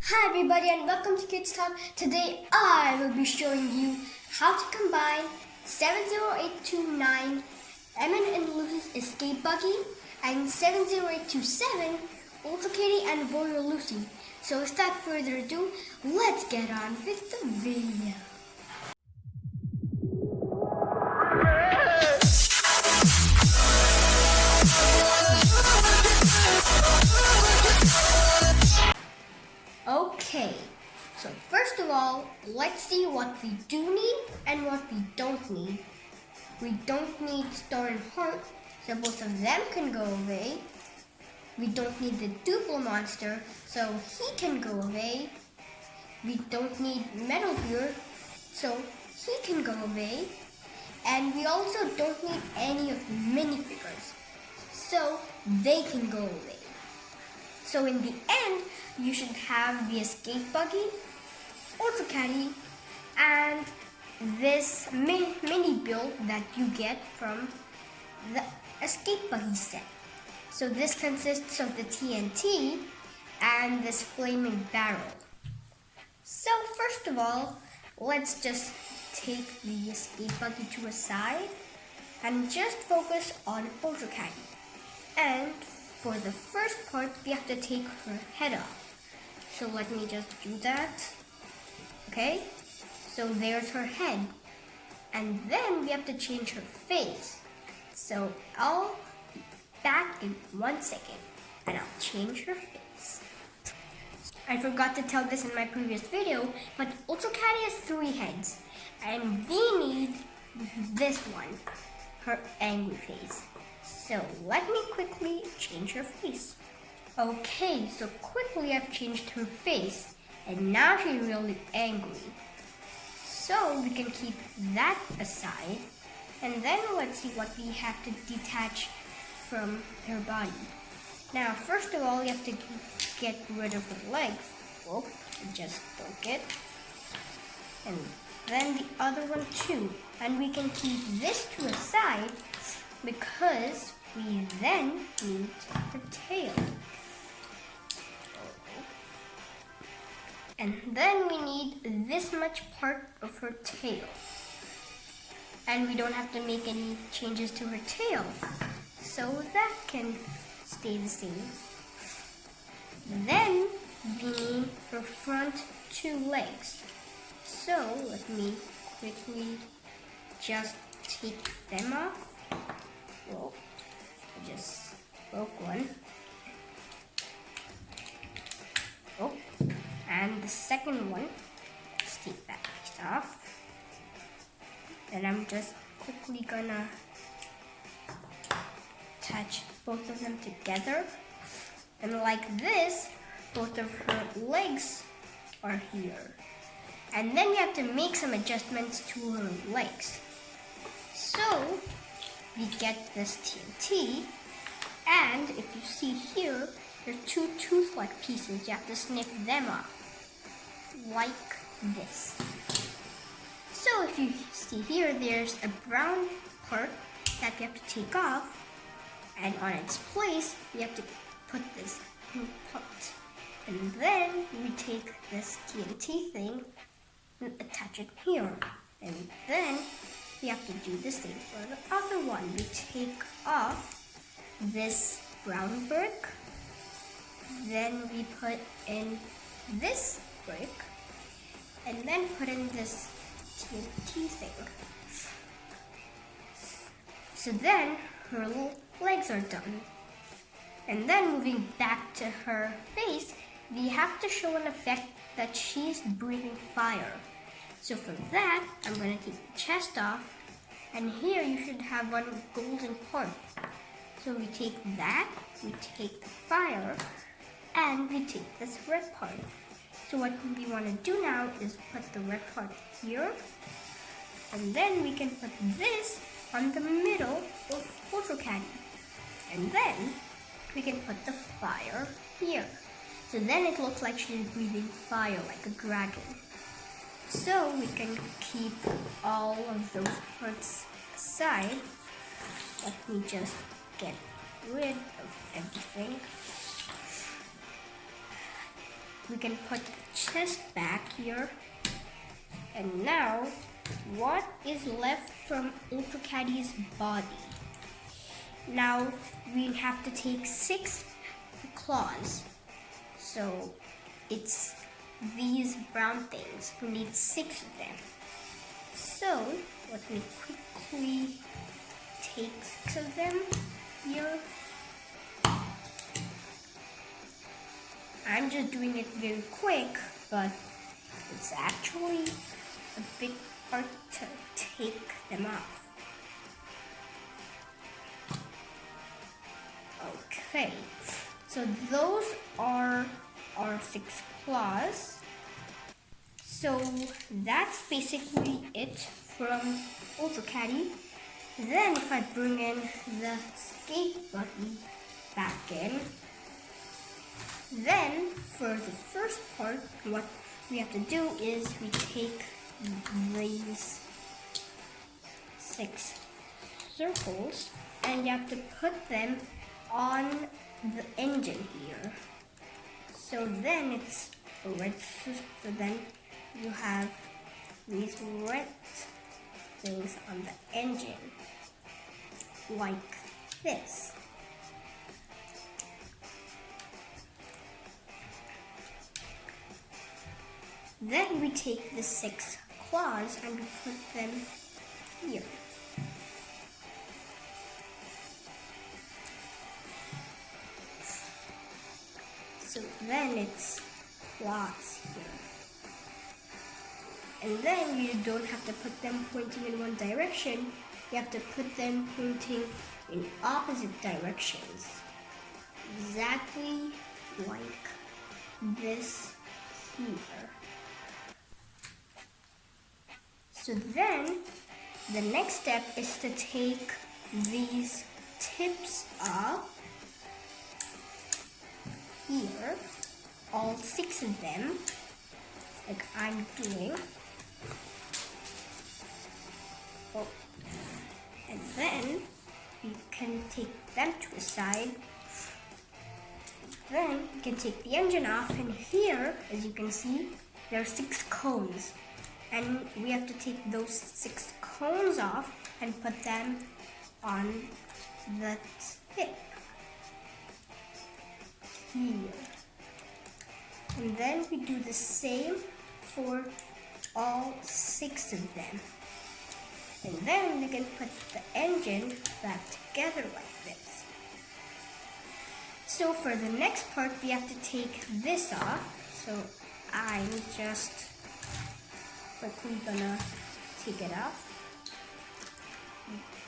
Hi everybody and welcome to Kids Talk. Today I will be showing you how to combine 70829 Emmet and Lucy's Escape Buggy and 70827 Ultrakatty and Warrior Lucy. So without further ado, let's get on with the video. Okay, so first of all, let's see what we do need and what we don't need. We don't need Star and Heart, so both of them can go away. We don't need the Duple monster, so he can go away. We don't need Metal Beard, so he can go away. And we also don't need any of the minifigures, so they can go away. So in the end, you should have the Escape Buggy, Ultrakatty, and this mini build that you get from the Escape Buggy set. So this consists of the TNT and this flaming barrel. So first of all, let's just take the Escape Buggy to a side and just focus on Ultrakatty. And for the first part, we have to take her head off. So let me just do that. Okay, so there's her head. And then we have to change her face. So I'll be back in 1 second and I'll change her face. I forgot to tell this in my previous video, but Ultrakatty has 3 heads. And we need this one, her angry face. So let me quickly change her face. Okay, so quickly I've changed her face and now she's really angry. So we can keep that aside and then let's see what we have to detach from her body. Now first of all, you have to get rid of her legs. Oh, I just broke it. And then the other one too. And we can keep this to a side because we then need her tail. And then we need this much part of her tail. And we don't have to make any changes to her tail. So that can stay the same. Then we need her front 2 legs. So let me quickly just take them off. Whoa, I just broke one. Oh, and the second one, let's take that piece off. And I'm just quickly gonna attach both of them together. And like this, both of her legs are here. And then you have to make some adjustments to her legs. So we get this TNT, and if you see here, there are 2 tooth-like pieces. You have to snip them off, like this. So if you see here, there's a brown part that you have to take off, and on its place, we have to put this blue part. And then we take this TNT thing and attach it here. And then we have to do the same for the other one. We take off this brown brick, then we put in this brick, and then put in this TNT thing. So then her legs are done. And then moving back to her face, we have to show an effect that she's breathing fire. So for that, I'm going to take the chest off, and here you should have one golden part. So we take that, we take the fire, and we take this red part. So what we want to do now is put the red part here, and then we can put this on the middle of Ultrakatty. And then we can put the fire here. So then it looks like she's breathing fire like a dragon. So we can keep all of those parts aside. Let me just get rid of everything. we can put the chest back here. And now, what is left from Ultrakatty's body? Now, we have to take 6 claws. So, it's these brown things. We need 6 of them. So, let me quickly take 6 of them here. I'm just doing it very quick, but it's actually a bit hard to take them off. Okay, so those are our 6 claws. So that's basically it from Ultrakatty. Then if I bring in the escape buggy back in, then for the first part, what we have to do is we take these 6 circles and you have to put them on the engine here. So then it's red, so then you have these red things on the engine, like this. Then we take the 6 claws and we put them here. So then it's claws here. And then you don't have to put them pointing in one direction. You have to put them pointing in opposite directions. Exactly like this here. So then, the next step is to take these tips off here, all 6 of them, like I'm doing. Oh. And then, you can take them to the side. Then, you can take the engine off, and here, as you can see, there are 6 cones. And we have to take those 6 cones off and put them on the tip here. And then we do the same for all 6 of them. And then we can put the engine back together like this. So for the next part, we have to take this off. So I'm just quickly gonna take it off.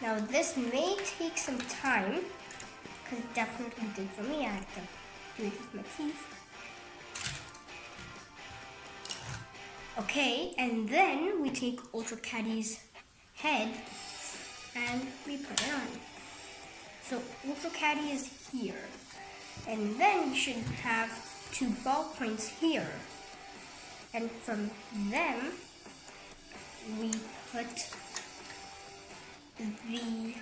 Now this may take some time, because it definitely did for me. I have to do it with my teeth. Okay, and then we take Ultrakatty's head and we put it on. So Ultrakatty is here. And then we should have 2 ballpoints here. And from them, we put the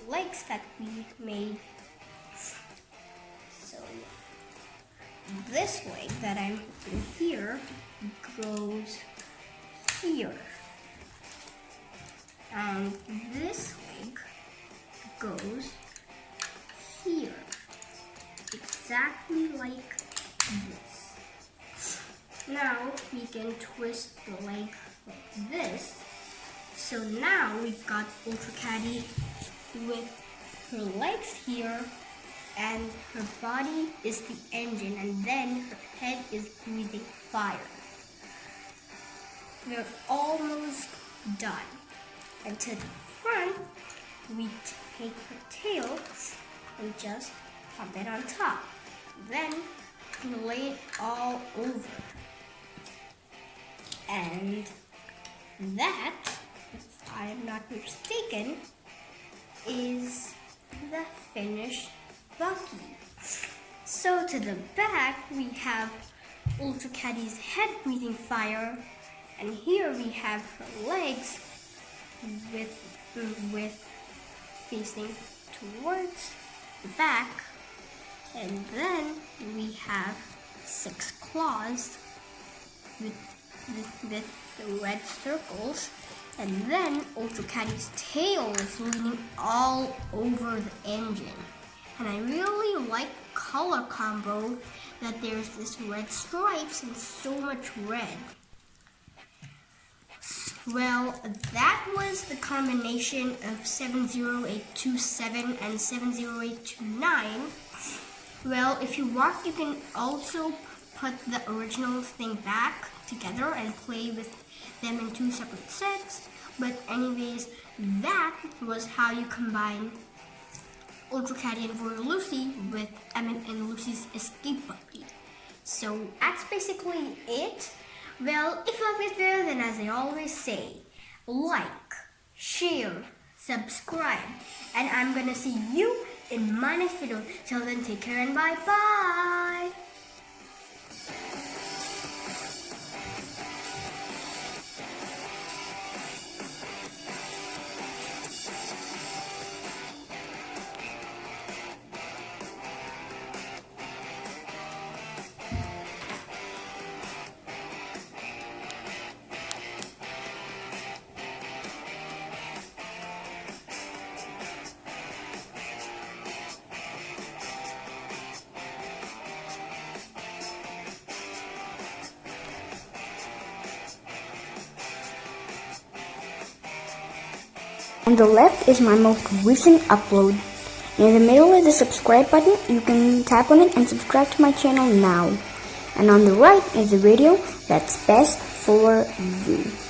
legs that we made. So this leg that I'm putting here goes here. And this leg goes here. Exactly like this. Now we can twist the leg like this. So now we've got Ultrakatty with her legs here and her body is the engine and then her head is breathing fire. We're almost done. And to the front, we take her tail and just pop it on top. Then we lay it all over. And that, if I am not mistaken, is the finished buggy. So to the back, we have Ultrakatty's head breathing fire, and here we have her legs with facing towards the back, and then we have 6 claws with the red circles, and then Ultrakatty's tail is leaning all over the engine. And I really like the color combo that there's this red stripes and so much red. Well, that was the combination of 70827 and 70829. Well, if you want, you can also put the original thing back together and play with them in 2 separate sets. But anyways, that was how you combine Ultrakatty and Warrior Lucy with Emmet and Lucy's Escape Buggy. So that's basically it. Well, if you like this video, then as I always say, like, share, subscribe, and I'm gonna see you in my next video. Till then, take care and bye-bye. On the left is my most recent upload. In the middle is the subscribe button. You can tap on it and subscribe to my channel now. And on the right is the video that's best for you.